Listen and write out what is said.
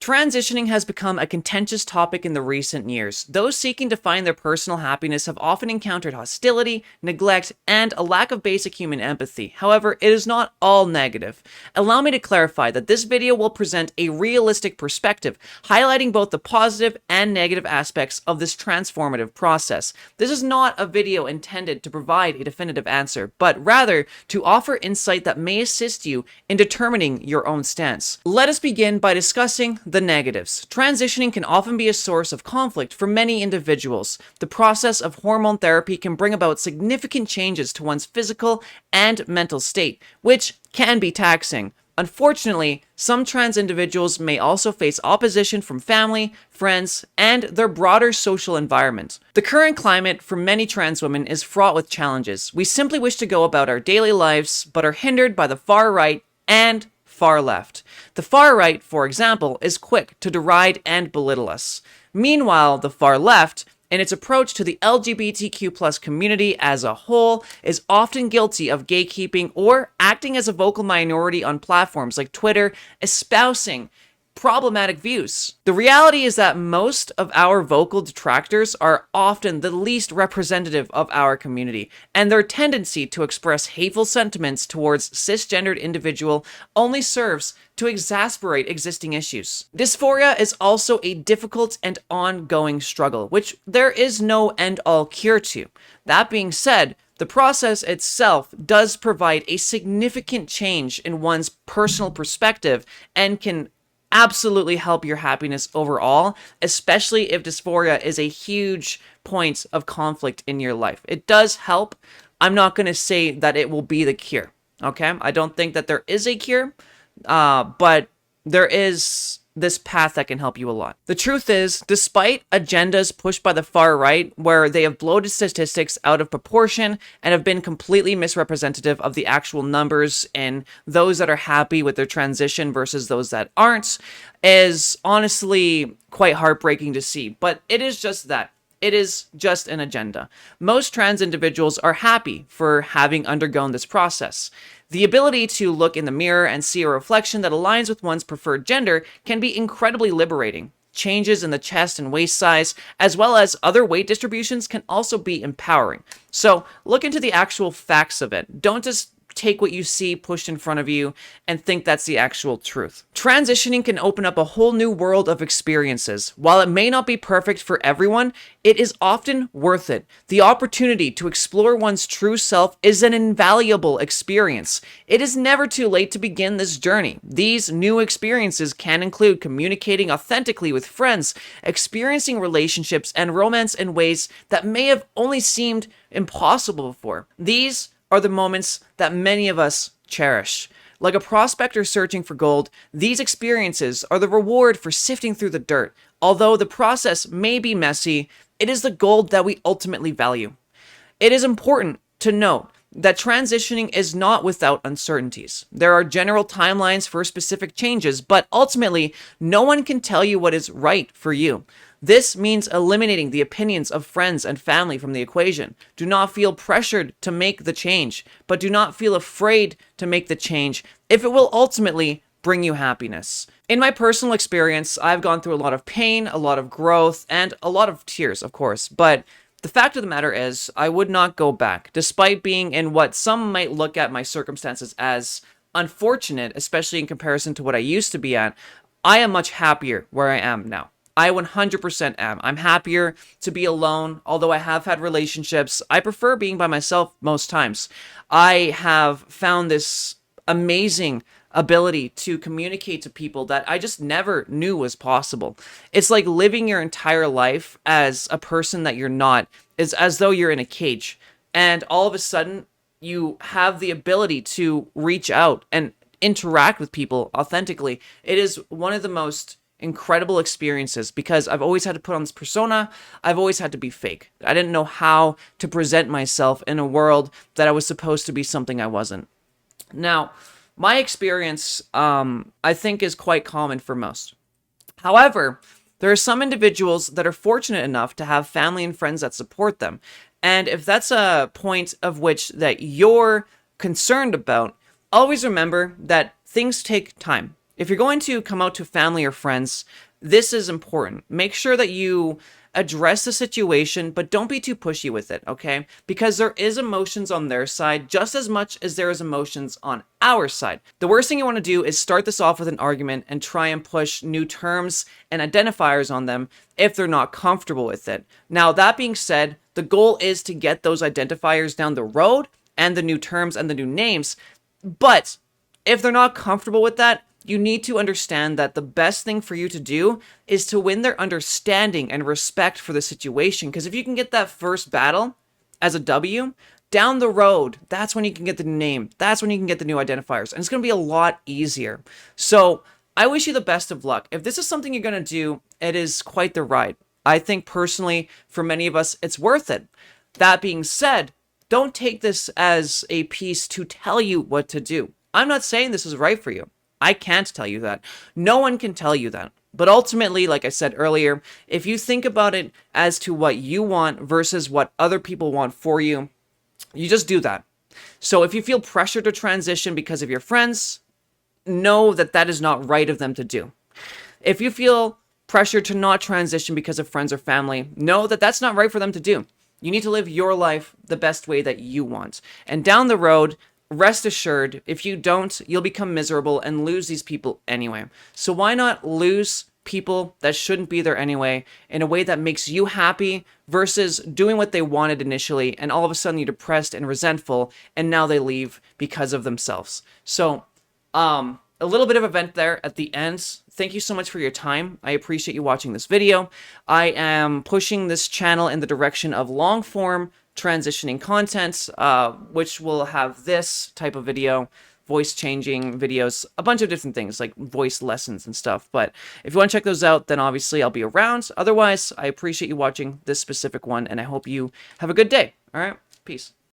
Transitioning has become a contentious topic in the recent years. Those seeking to find their personal happiness have often encountered hostility, neglect, and a lack of basic human empathy. However, it is not all negative. Allow me to clarify that this video will present a realistic perspective, highlighting both the positive and negative aspects of this transformative process. This is not a video intended to provide a definitive answer, but rather to offer insight that may assist you in determining your own stance. Let us begin by discussing the negatives. Transitioning can often be a source of conflict for many individuals. The process of hormone therapy can bring about significant changes to one's physical and mental state, which can be taxing. Unfortunately, some trans individuals may also face opposition from family, friends, and their broader social environment. The current climate for many trans women is fraught with challenges. We simply wish to go about our daily lives, but are hindered by the far right and far left. The far right, for example, is quick to deride and belittle us. Meanwhile, the far left, in its approach to the LGBTQ+ community as a whole, is often guilty of gatekeeping or acting as a vocal minority on platforms like Twitter, espousing problematic views. The reality is that most of our vocal detractors are often the least representative of our community, and their tendency to express hateful sentiments towards cisgendered individual only serves to exasperate existing issues. Dysphoria is also a difficult and ongoing struggle, which there is no end-all cure to. That being said, the process itself does provide a significant change in one's personal perspective and can absolutely help your happiness overall, especially if dysphoria is a huge point of conflict in your life. It does help. I'm not going to say that it will be the cure, okay? I don't think that there is a cure, but there is this path that can help you a lot. The truth is, despite agendas pushed by the far right, where they have bloated statistics out of proportion and have been completely misrepresentative of the actual numbers and those that are happy with their transition versus those that aren't, is honestly quite heartbreaking to see. But it is just that. It is just an agenda. Most trans individuals are happy for having undergone this process. The ability to look in the mirror and see a reflection that aligns with one's preferred gender can be incredibly liberating. Changes in the chest and waist size, as well as other weight distributions, can also be empowering. So look into the actual facts of it. Don't just take what you see pushed in front of you and think that's the actual truth. Transitioning can open up a whole new world of experiences. While it may not be perfect for everyone, it is often worth it. The opportunity to explore one's true self is an invaluable experience. It is never too late to begin this journey. These new experiences can include communicating authentically with friends, experiencing relationships and romance in ways that may have only seemed impossible before. These are the moments that many of us cherish. Like a prospector searching for gold, these experiences are the reward for sifting through the dirt. Although the process may be messy, it is the gold that we ultimately value. It is important to note that transitioning is not without uncertainties. There are general timelines for specific changes, but ultimately, no one can tell you what is right for you. This means eliminating the opinions of friends and family from the equation. Do not feel pressured to make the change, but do not feel afraid to make the change if it will ultimately bring you happiness. In my personal experience, I've gone through a lot of pain, a lot of growth, and a lot of tears, of course, but the fact of the matter is, I would not go back, despite being in what some might look at my circumstances as unfortunate, especially in comparison to what I used to be at. I am much happier where I am now. I 100% am. I'm happier to be alone, although I have had relationships. I prefer being by myself most times. I have found this amazing ability to communicate to people that I just never knew was possible. It's like living your entire life as a person that you're not, is as though you're in a cage. And all of a sudden, you have the ability to reach out and interact with people authentically. It is one of the most incredible experiences because I've always had to put on this persona. I've always had to be fake. I didn't know how to present myself in a world that I was supposed to be something I wasn't. Now, my experience, I think, is quite common for most. However, there are some individuals that are fortunate enough to have family and friends that support them. And if that's a point of which that you're concerned about, always remember that things take time. if you're going to come out to family or friends, this is important. Make sure that you address the situation, but don't be too pushy with it, okay? Because there is emotions on their side just as much as there is emotions on our side. The worst thing you want to do is start this off with an argument and try and push new terms and identifiers on them if they're not comfortable with it. Now, that being said, the goal is to get those identifiers down the road and the new terms and the new names, but if they're not comfortable with that, you need to understand that the best thing for you to do is to win their understanding and respect for the situation. Because if you can get that first battle as a W, down the road, that's when you can get the new name. That's when you can get the new identifiers. And it's going to be a lot easier. So I wish you the best of luck. If this is something you're going to do, it is quite the ride. I think personally, for many of us, it's worth it. That being said, don't take this as a piece to tell you what to do. I'm not saying this is right for you. I can't tell you that. No one can tell you that. But ultimately, like I said earlier, if you think about it as to what you want versus what other people want for you, you just do that. So if you feel pressure to transition because of your friends, know that that is not right of them to do. If you feel pressure to not transition because of friends or family, know that that's not right for them to do. You need to live your life the best way that you want. And down the road, rest assured, if you don't, you'll become miserable and lose these people anyway. So why not lose people that shouldn't be there anyway in a way that makes you happy versus doing what they wanted initially and all of a sudden you're depressed and resentful and now they leave because of themselves. So, a little bit of a vent there at the end. Thank you so much for your time. I appreciate you watching this video. I am pushing this channel in the direction of long form transitioning content, which will have this type of video, voice changing videos, a bunch of different things like voice lessons and stuff. But if you want to check those out, then obviously I'll be around. Otherwise, I appreciate you watching this specific one and I hope you have a good day. All right, peace.